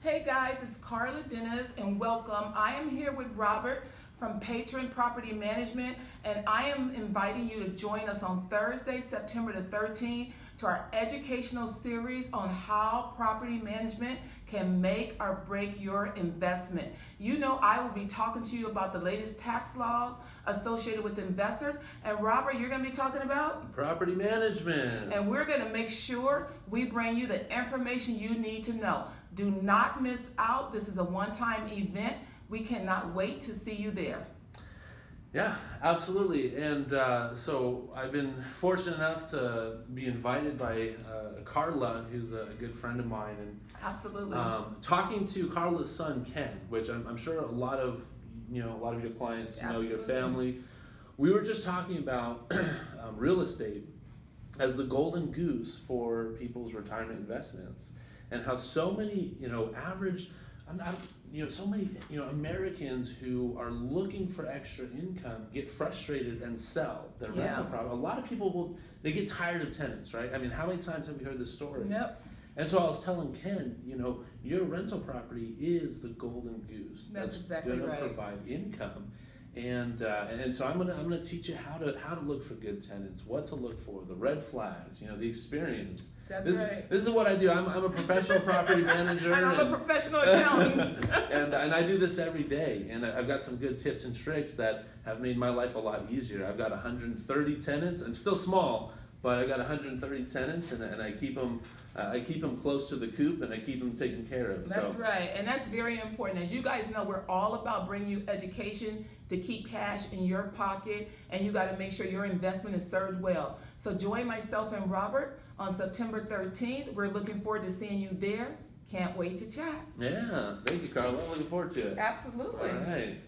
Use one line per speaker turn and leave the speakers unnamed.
Hey guys, it's Carla Dennis and welcome. I am here with Robert from Patron Property Management, and I am inviting you to join us on Thursday, September the 13th to our educational series on how property management can make or break your investment. You know, I will be talking to you about the latest tax laws associated with investors, and Robert, you're going to be talking about
property management.
And we're going to make sure we bring you the information you need to know. Do not miss out. This is a one-time event. We cannot wait to see you there.
Yeah, absolutely. And so I've been fortunate enough to be invited by Carla, who's a good friend of mine, and
Absolutely.
Talking to Carla's son Ken, which I'm sure a lot of your clients know, your family. We were just talking about real estate as the golden goose for people's retirement investments, and how so many average. So many Americans who are looking for extra income get frustrated and sell their rental property. A lot of people they get tired of tenants, right? I mean, how many times have we heard this story?
Yep.
And so I was telling Ken, your rental property is the golden goose.
That's exactly
going
right.
to provide income. And so I'm gonna teach you how to look for good tenants, what to look for, the red flags, the experience.
That's right.
This is what I do. I'm a professional property manager,
and I'm a professional accountant.
and I do this every day. And I've got some good tips and tricks that have made my life a lot easier. I've got 130 tenants. I'm still small, but I got 130 tenants, and I keep them. I keep them close to the coop, and I keep them taken care of.
That's right, and that's very important. As you guys know, we're all about bringing you education to keep cash in your pocket, and you got to make sure your investment is served well. So join myself and Robert on September 13th. We're looking forward to seeing you there. Can't wait to chat.
Yeah, thank you, Carla. I'm looking forward to it.
Absolutely.
All right.